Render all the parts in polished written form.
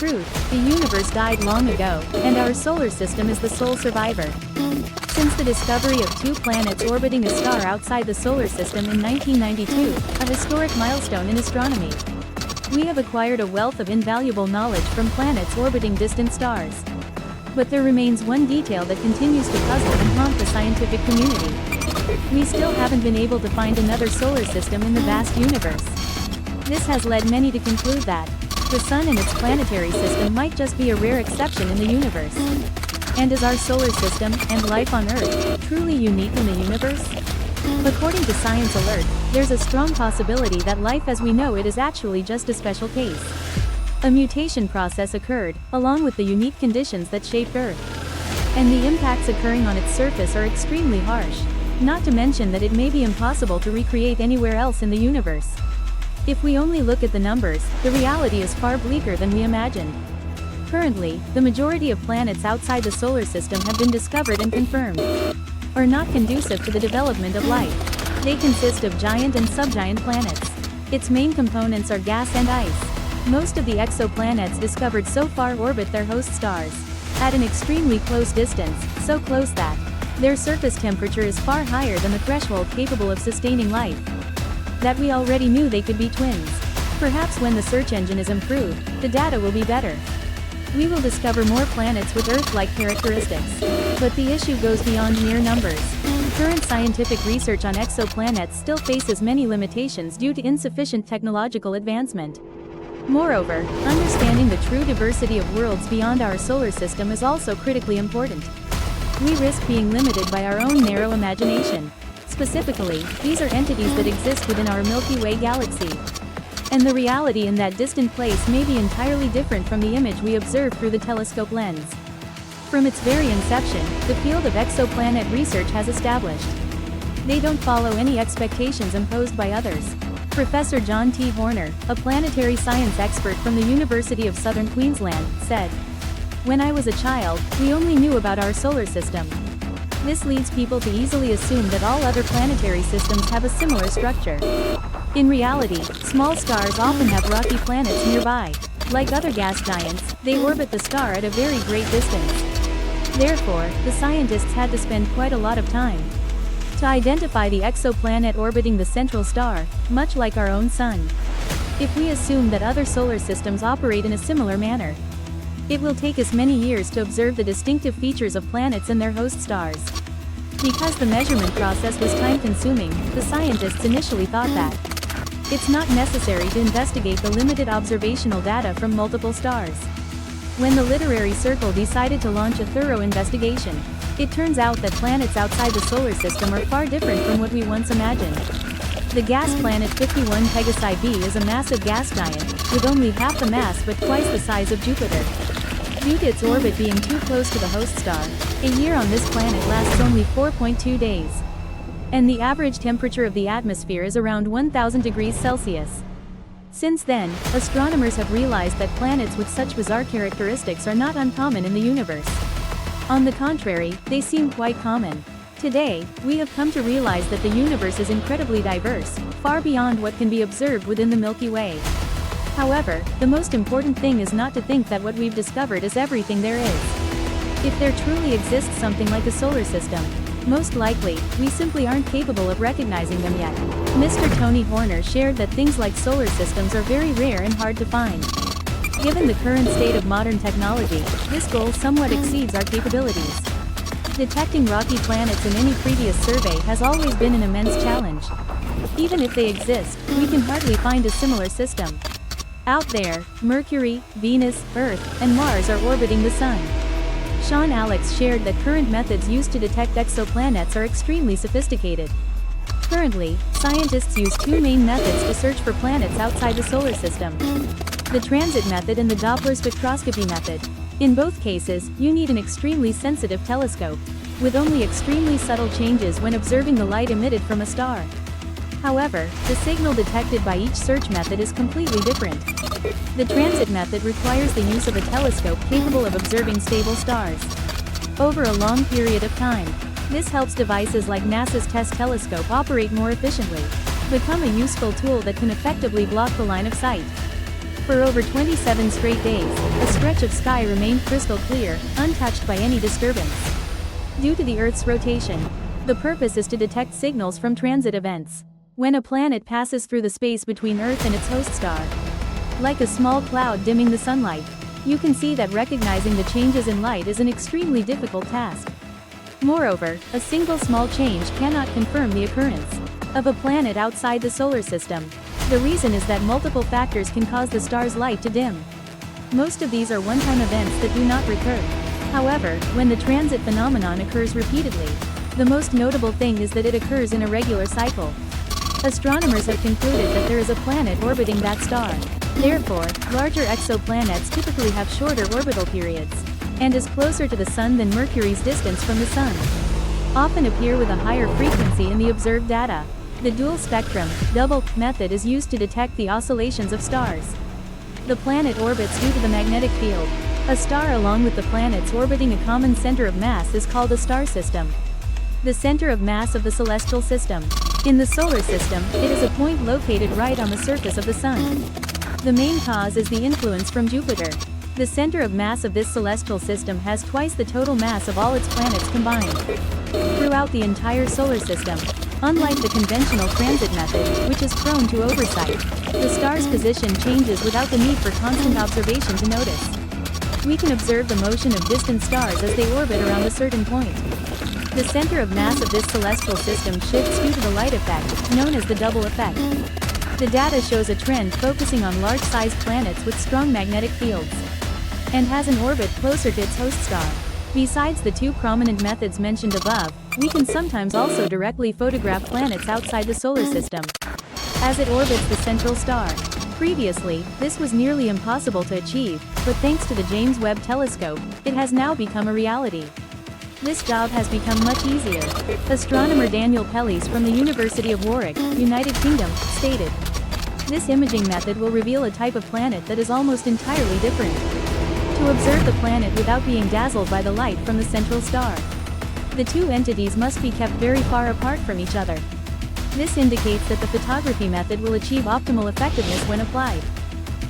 truth, the universe died long ago, and our solar system is the sole survivor. Since the discovery of 2 planets orbiting a star outside the solar system in 1992, a historic milestone in astronomy, we have acquired a wealth of invaluable knowledge from planets orbiting distant stars. But there remains one detail that continues to puzzle and haunt the scientific community. We still haven't been able to find another solar system in the vast universe. This has led many to conclude that the Sun and its planetary system might just be a rare exception in the universe. And is our solar system, and life on Earth, truly unique in the universe? According to Science Alert, there's a strong possibility that life as we know it is actually just a special case. A mutation process occurred, along with the unique conditions that shaped Earth. And the impacts occurring on its surface are extremely harsh, not to mention that it may be impossible to recreate anywhere else in the universe. If we only look at the numbers, the reality is far bleaker than we imagined. Currently, the majority of planets outside the solar system have been discovered and confirmed are not conducive to the development of life. They consist of giant and subgiant planets. Its main components are gas and ice. Most of the exoplanets discovered so far orbit their host stars at an extremely close distance, so close that their surface temperature is far higher than the threshold capable of sustaining life. That we already knew they could be twins. Perhaps when the search engine is improved, the data will be better. We will discover more planets with Earth-like characteristics. But the issue goes beyond mere numbers. Current scientific research on exoplanets still faces many limitations due to insufficient technological advancement. Moreover, understanding the true diversity of worlds beyond our solar system is also critically important. We risk being limited by our own narrow imagination. Specifically, these are entities that exist within our Milky Way galaxy. And the reality in that distant place may be entirely different from the image we observe through the telescope lens. From its very inception, the field of exoplanet research has established they don't follow any expectations imposed by others. Professor John T. Horner, a planetary science expert from the University of Southern Queensland, said, "When I was a child, we only knew about our solar system. This leads people to easily assume that all other planetary systems have a similar structure. In reality, small stars often have rocky planets nearby. Like other gas giants, they orbit the star at a very great distance. Therefore, the scientists had to spend quite a lot of time to identify the exoplanet orbiting the central star, much like our own Sun. If we assume that other solar systems operate in a similar manner, it will take us many years to observe the distinctive features of planets and their host stars. Because the measurement process was time-consuming, the scientists initially thought that it's not necessary to investigate the limited observational data from multiple stars. When the literary circle decided to launch a thorough investigation, it turns out that planets outside the solar system are far different from what we once imagined. The gas planet 51 Pegasi b is a massive gas giant, with only half the mass but twice the size of Jupiter. Due to its orbit being too close to the host star, a year on this planet lasts only 4.2 days. And the average temperature of the atmosphere is around 1000 degrees Celsius. Since then, astronomers have realized that planets with such bizarre characteristics are not uncommon in the universe. On the contrary, they seem quite common. Today, we have come to realize that the universe is incredibly diverse, far beyond what can be observed within the Milky Way. However, the most important thing is not to think that what we've discovered is everything there is. If there truly exists something like a solar system, most likely, we simply aren't capable of recognizing them yet. Mr. Tony Horner shared that things like solar systems are very rare and hard to find. Given the current state of modern technology, this goal somewhat exceeds our capabilities. Detecting rocky planets in any previous survey has always been an immense challenge. Even if they exist, we can hardly find a similar system. Out there, Mercury, Venus, Earth, and Mars are orbiting the Sun. Sean Alex shared that current methods used to detect exoplanets are extremely sophisticated. Currently, scientists use 2 main methods to search for planets outside the solar system: the transit method and the Doppler spectroscopy method. In both cases, you need an extremely sensitive telescope, with only extremely subtle changes when observing the light emitted from a star. However, the signal detected by each search method is completely different. The transit method requires the use of a telescope capable of observing stable stars over a long period of time. This helps devices like NASA's TESS telescope operate more efficiently, become a useful tool that can effectively block the line of sight. For over 27 straight days, a stretch of sky remained crystal clear, untouched by any disturbance. Due to the Earth's rotation, the purpose is to detect signals from transit events. When a planet passes through the space between Earth and its host star, like a small cloud dimming the sunlight, you can see that recognizing the changes in light is an extremely difficult task. Moreover, a single small change cannot confirm the occurrence of a planet outside the solar system. The reason is that multiple factors can cause the star's light to dim. Most of these are one-time events that do not recur. However, when the transit phenomenon occurs repeatedly, the most notable thing is that it occurs in a regular cycle. Astronomers have concluded that there is a planet orbiting that star. Therefore, larger exoplanets typically have shorter orbital periods, and is closer to the Sun than Mercury's distance from the Sun, often appear with a higher frequency in the observed data. The dual spectrum, double, method is used to detect the oscillations of stars. The planet orbits due to the magnetic field. A star along with the planets orbiting a common center of mass is called a star system. The center of mass of the celestial system. In the solar system, it is a point located right on the surface of the Sun. The main cause is the influence from Jupiter. The center of mass of this celestial system has twice the total mass of all its planets combined. Throughout the entire solar system, unlike the conventional transit method, which is prone to oversight, the star's position changes without the need for constant observation to notice. We can observe the motion of distant stars as they orbit around a certain point. The center of mass of this celestial system shifts due to the light effect, known as the double effect. The data shows a trend focusing on large-sized planets with strong magnetic fields, and has an orbit closer to its host star. Besides the two prominent methods mentioned above, we can sometimes also directly photograph planets outside the solar system, as it orbits the central star. Previously, this was nearly impossible to achieve, but thanks to the James Webb Telescope, it has now become a reality. This job has become much easier. Astronomer Daniel Pellies from the University of Warwick, United Kingdom, stated, "This imaging method will reveal a type of planet that is almost entirely different. To observe the planet without being dazzled by the light from the central star, the two entities must be kept very far apart from each other. This indicates that the photography method will achieve optimal effectiveness when applied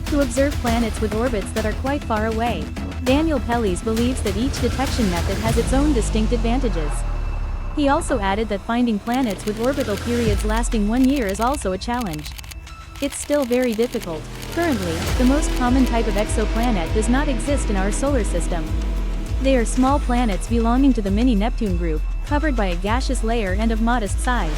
to observe planets with orbits that are quite far away." Daniel Pellies believes that each detection method has its own distinct advantages. He also added that finding planets with orbital periods lasting 1 year is also a challenge. It's still very difficult. Currently, the most common type of exoplanet does not exist in our solar system. They are small planets belonging to the mini-Neptune group, covered by a gaseous layer and of modest size.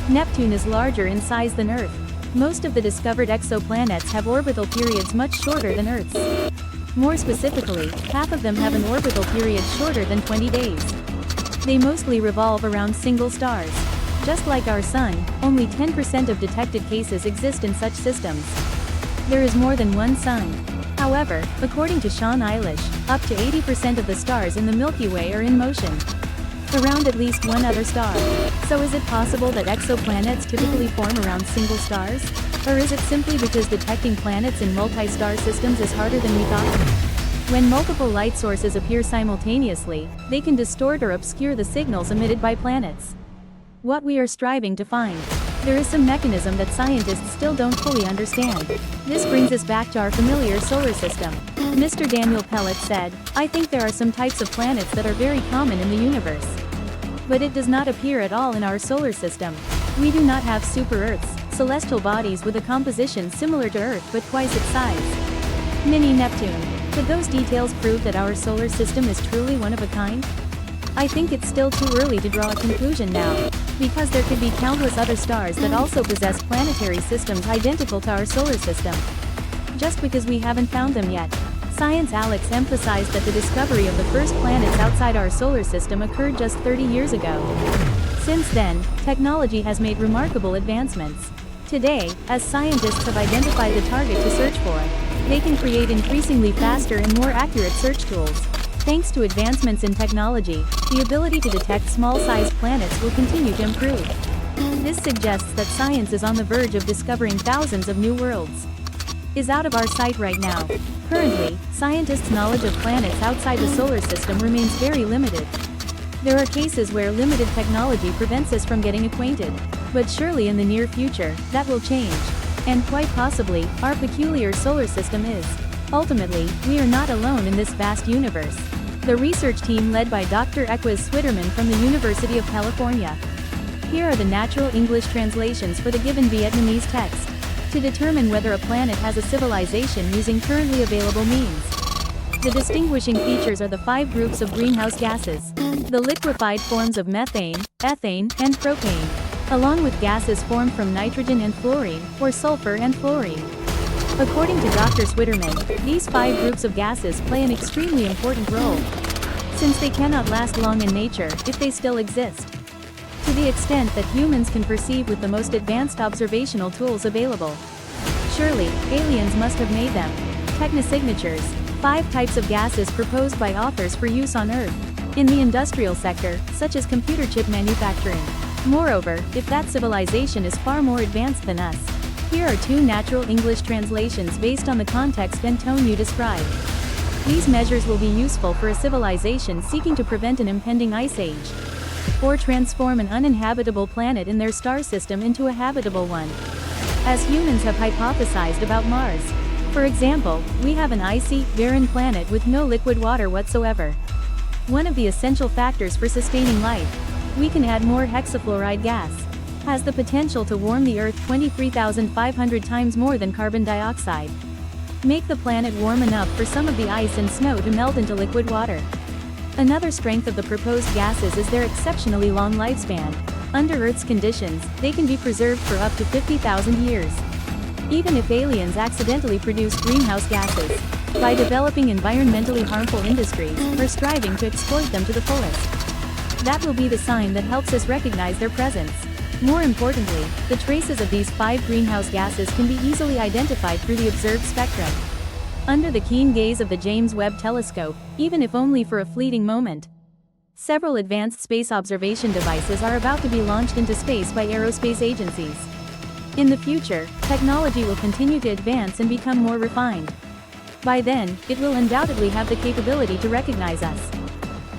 Neptune is larger in size than Earth. Most of the discovered exoplanets have orbital periods much shorter than Earth's. More specifically, half of them have an orbital period shorter than 20 days. They mostly revolve around single stars. Just like our Sun, only 10% of detected cases exist in such systems. There is more than one Sun. However, according to Sean Eilish, up to 80% of the stars in the Milky Way are in motion around at least one other star. So is it possible that exoplanets typically form around single stars? Or is it simply because detecting planets in multi-star systems is harder than we thought? When multiple light sources appear simultaneously, they can distort or obscure the signals emitted by planets. What we are striving to find. There is some mechanism that scientists still don't fully understand. This brings us back to our familiar solar system. Mr. Daniel Pellet said, "I think there are some types of planets that are very common in the universe. But it does not appear at all in our solar system. We do not have super-Earths, celestial bodies with a composition similar to Earth but twice its size. Mini-Neptune. Could those details prove that our solar system is truly one of a kind? I think it's still too early to draw a conclusion now, because there could be countless other stars that also possess planetary systems identical to our solar system. Just because we haven't found them yet." Science Alex emphasized that the discovery of the first planets outside our solar system occurred just 30 years ago. Since then, technology has made remarkable advancements. Today, as scientists have identified the target to search for, they can create increasingly faster and more accurate search tools. Thanks to advancements in technology, the ability to detect small-sized planets will continue to improve. This suggests that science is on the verge of discovering thousands of new worlds. Is out of our sight right now. Currently, scientists' knowledge of planets outside the solar system remains very limited. There are cases where limited technology prevents us from getting acquainted. But surely in the near future, that will change. And quite possibly, our peculiar solar system is. Ultimately, we are not alone in this vast universe. The research team led by Dr. Equus Switterman from the University of California. Here are the natural English translations for the given Vietnamese text. To determine whether a planet has a civilization using currently available means. The distinguishing features are the 5 groups of greenhouse gases. The liquefied forms of methane, ethane, and propane, along with gases formed from nitrogen and fluorine, or sulfur and fluorine. According to Dr. Switterman, these 5 groups of gases play an extremely important role, since they cannot last long in nature if they still exist. To the extent that humans can perceive with the most advanced observational tools available. Surely, aliens must have made them. Technosignatures, 5 types of gases proposed by authors for use on Earth, in the industrial sector, such as computer chip manufacturing. Moreover, if that civilization is far more advanced than us. Here are 2 natural English translations based on the context and tone you described. These measures will be useful for a civilization seeking to prevent an impending ice age, or transform an uninhabitable planet in their star system into a habitable one. As humans have hypothesized about Mars. For example, we have an icy, barren planet with no liquid water whatsoever. One of the essential factors for sustaining life, we can add more hexafluoride gas, has the potential to warm the Earth 23,500 times more than carbon dioxide. Make the planet warm enough for some of the ice and snow to melt into liquid water. Another strength of the proposed gases is their exceptionally long lifespan. Under Earth's conditions, they can be preserved for up to 50,000 years. Even if aliens accidentally produce greenhouse gases, by developing environmentally harmful industries, or striving to exploit them to the fullest. That will be the sign that helps us recognize their presence. More importantly, the traces of these 5 greenhouse gases can be easily identified through the observed spectrum. Under the keen gaze of the James Webb Telescope, even if only for a fleeting moment. Several advanced space observation devices are about to be launched into space by aerospace agencies. In the future, technology will continue to advance and become more refined. By then, it will undoubtedly have the capability to recognize us.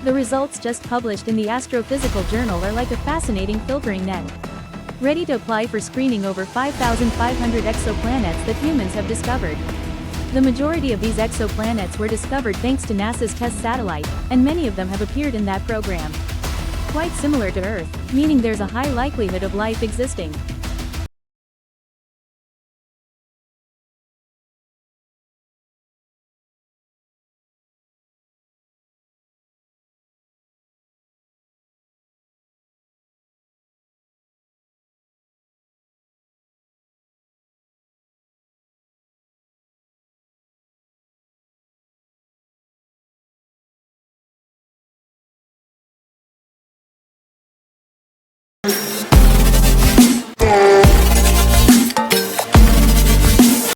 The results just published in the Astrophysical Journal are like a fascinating filtering net. Ready to apply for screening over 5,500 exoplanets that humans have discovered. The majority of these exoplanets were discovered thanks to NASA's TESS satellite, and many of them have appeared in that program. Quite similar to Earth, meaning there's a high likelihood of life existing.